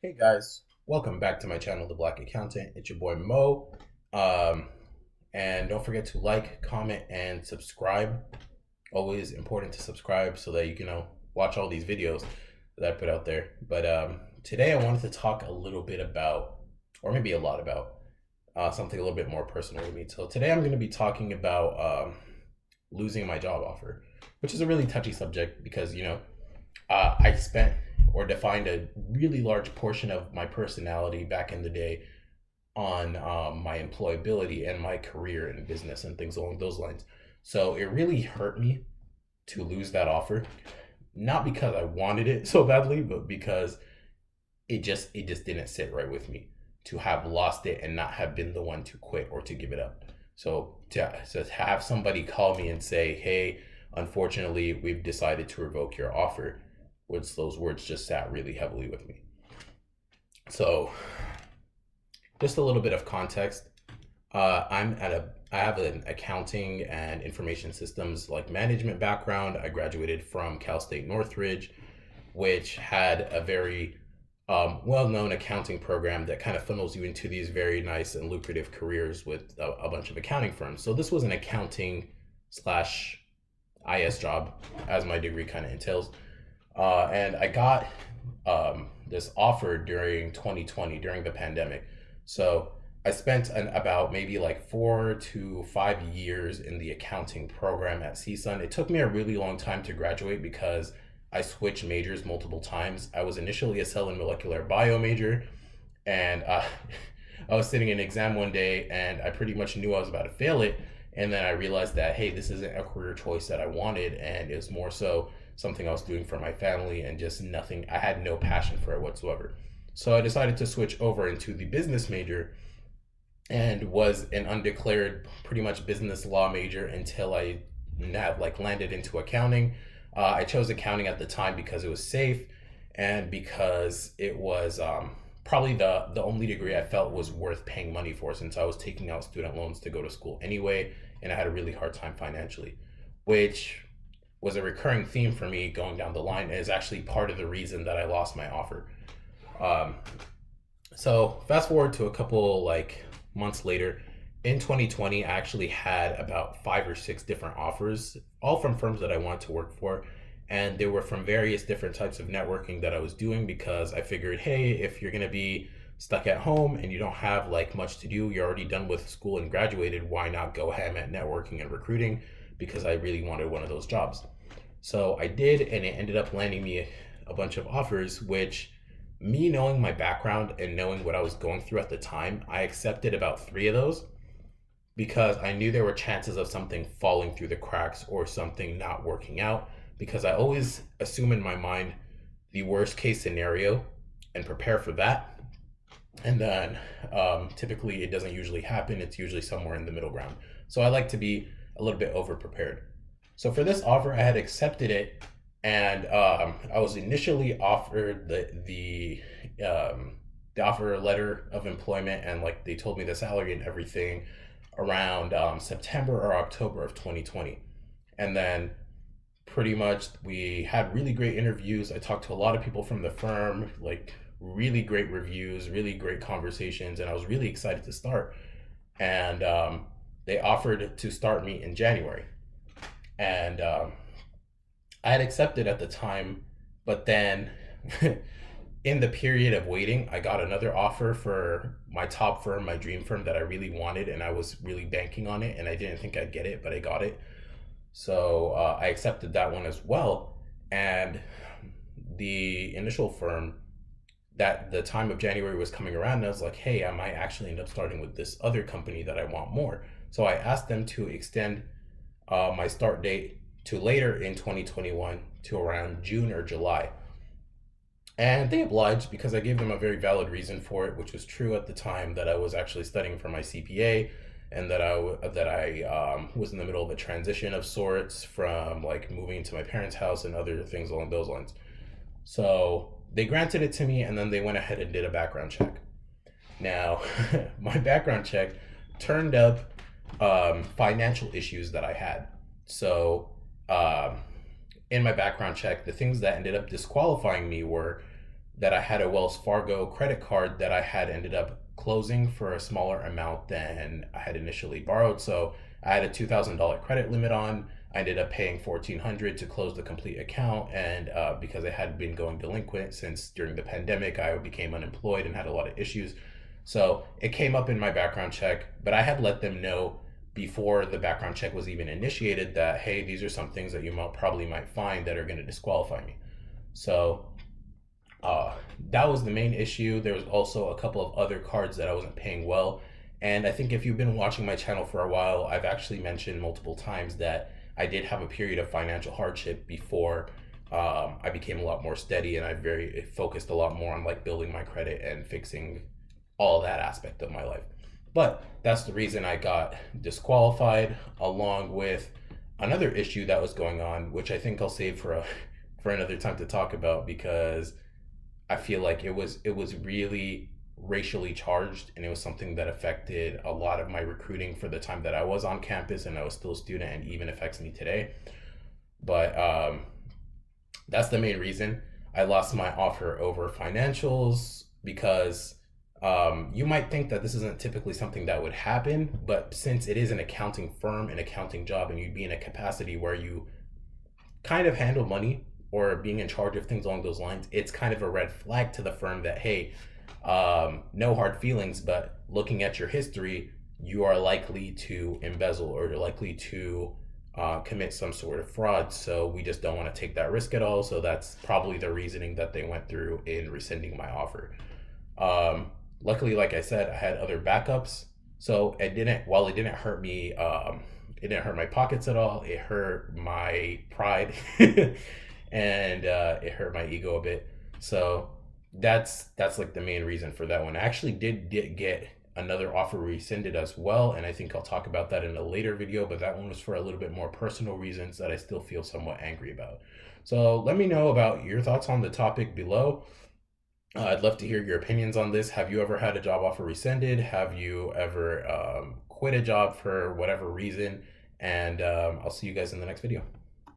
Hey guys, welcome back to my channel, The Black Accountant. It's your boy Mo. Um, and don't forget to like, comment, and subscribe. Always important to subscribe so that you can watch all these videos that I put out there. But today I wanted to talk a little bit about, or maybe a lot about, something a little bit more personal to me. So today I'm going to be talking about losing my job offer, which is a really touchy subject because I spent or defined a really large portion of my personality back in the day on my employability and my career in business and things along those lines. So it really hurt me to lose that offer, not because I wanted it so badly, but because it just didn't sit right with me to have lost it and not have been the one to quit or to give it up. So to have somebody call me and say, "Hey, unfortunately, we've decided to revoke your offer," which those words just sat really heavily with me. So, just a little bit of context. I have an accounting and information systems like management background. I graduated from Cal State Northridge, which had a very well-known accounting program that kind of funnels you into these very nice and lucrative careers with a bunch of accounting firms. So this was an accounting slash IS job, as my degree kind of entails. And I got this offer during 2020 during the pandemic. So I spent about maybe like 4 to 5 years in the accounting program at CSUN. It took me a really long time to graduate because I switched majors multiple times. I was initially a cell and molecular bio major, and I was sitting in an exam one day and I pretty much knew I was about to fail it. And then I realized that, hey, this isn't a career choice that I wanted, and it was more so something I was doing for my family and just nothing. I had no passion for it whatsoever. So I decided to switch over into the business major and was an undeclared pretty much business law major until I had like landed into accounting. I chose accounting at the time because it was safe and because it was probably the only degree I felt was worth paying money for, since I was taking out student loans to go to school anyway, and I had a really hard time financially, which was a recurring theme for me going down the line, and is actually part of the reason that I lost my offer. Um, so fast forward to a couple like months later, in 2020, I actually had about 5 or 6 different offers, all from firms that I wanted to work for. And they were from various different types of networking that I was doing because I figured, hey, if you're going to be stuck at home and you don't have like much to do, you're already done with school and graduated, why not go ham at networking and recruiting? Because I really wanted one of those jobs. So I did, and it ended up landing me a bunch of offers, which, me knowing my background and knowing what I was going through at the time, I accepted about 3 of those because I knew there were chances of something falling through the cracks or something not working out, because I always assume in my mind the worst case scenario and prepare for that. And then typically it doesn't usually happen. It's usually somewhere in the middle ground. So I like to be a little bit over prepared. So for this offer, I had accepted it, and I was initially offered the offer letter of employment, and like they told me the salary and everything around September or October of 2020. And then pretty much we had really great interviews. I talked to a lot of people from the firm, like really great reviews, really great conversations, and I was really excited to start. And they offered to start me in January. And I had accepted at the time, but then in the period of waiting, I got another offer for my top firm, my dream firm that I really wanted, and I was really banking on it, and I didn't think I'd get it, but I got it. So I accepted that one as well. And the initial firm, that the time of January was coming around, and I was like, hey, I might actually end up starting with this other company that I want more. So I asked them to extend my start date to later in 2021 to around June or July. And they obliged because I gave them a very valid reason for it, which was true at the time, that I was actually studying for my CPA, and that I was in the middle of a transition of sorts from like moving to my parents' house and other things along those lines. So they granted it to me, and then they went ahead and did a background check. Now, my background check turned up financial issues that I had. So in my background check, the things that ended up disqualifying me were that I had a Wells Fargo credit card that I had ended up closing for a smaller amount than I had initially borrowed. So I had a $2,000 credit limit on. I ended up paying 1,400 to close the complete account, and because I had been going delinquent since during the pandemic, I became unemployed and had a lot of issues. So it came up in my background check, but I had let them know before the background check was even initiated that, hey, these are some things that you probably might find that are going to disqualify me. So uh, that was the main issue. There was also a couple of other cards that I wasn't paying well. And I think if you've been watching my channel for a while, I've actually mentioned multiple times that I did have a period of financial hardship before I became a lot more steady, and I very focused a lot more on like building my credit and fixing all that aspect of my life. But that's the reason I got disqualified, along with another issue that was going on, which I think I'll save for for another time to talk about, because I feel like it was really racially charged, and it was something that affected a lot of my recruiting for the time that I was on campus and I was still a student, and even affects me today. But that's the main reason I lost my offer over financials, because you might think that this isn't typically something that would happen, but since it is an accounting firm, an accounting job, and you'd be in a capacity where you kind of handle money or being in charge of things along those lines, it's kind of a red flag to the firm that, hey, no hard feelings, but looking at your history, you are likely to embezzle, or you're likely to commit some sort of fraud. So we just don't want to take that risk at all. So that's probably the reasoning that they went through in rescinding my offer. Luckily, like I said, I had other backups. So while it didn't hurt me, it didn't hurt my pockets at all. It hurt my pride and it hurt my ego a bit. So that's like the main reason for that one. I actually did get another offer rescinded as well, and I think I'll talk about that in a later video, but that one was for a little bit more personal reasons that I still feel somewhat angry about. So let me know about your thoughts on the topic below. I'd love to hear your opinions on this. Have you ever had a job offer rescinded? Have you ever quit a job for whatever reason? And I'll see you guys in the next video.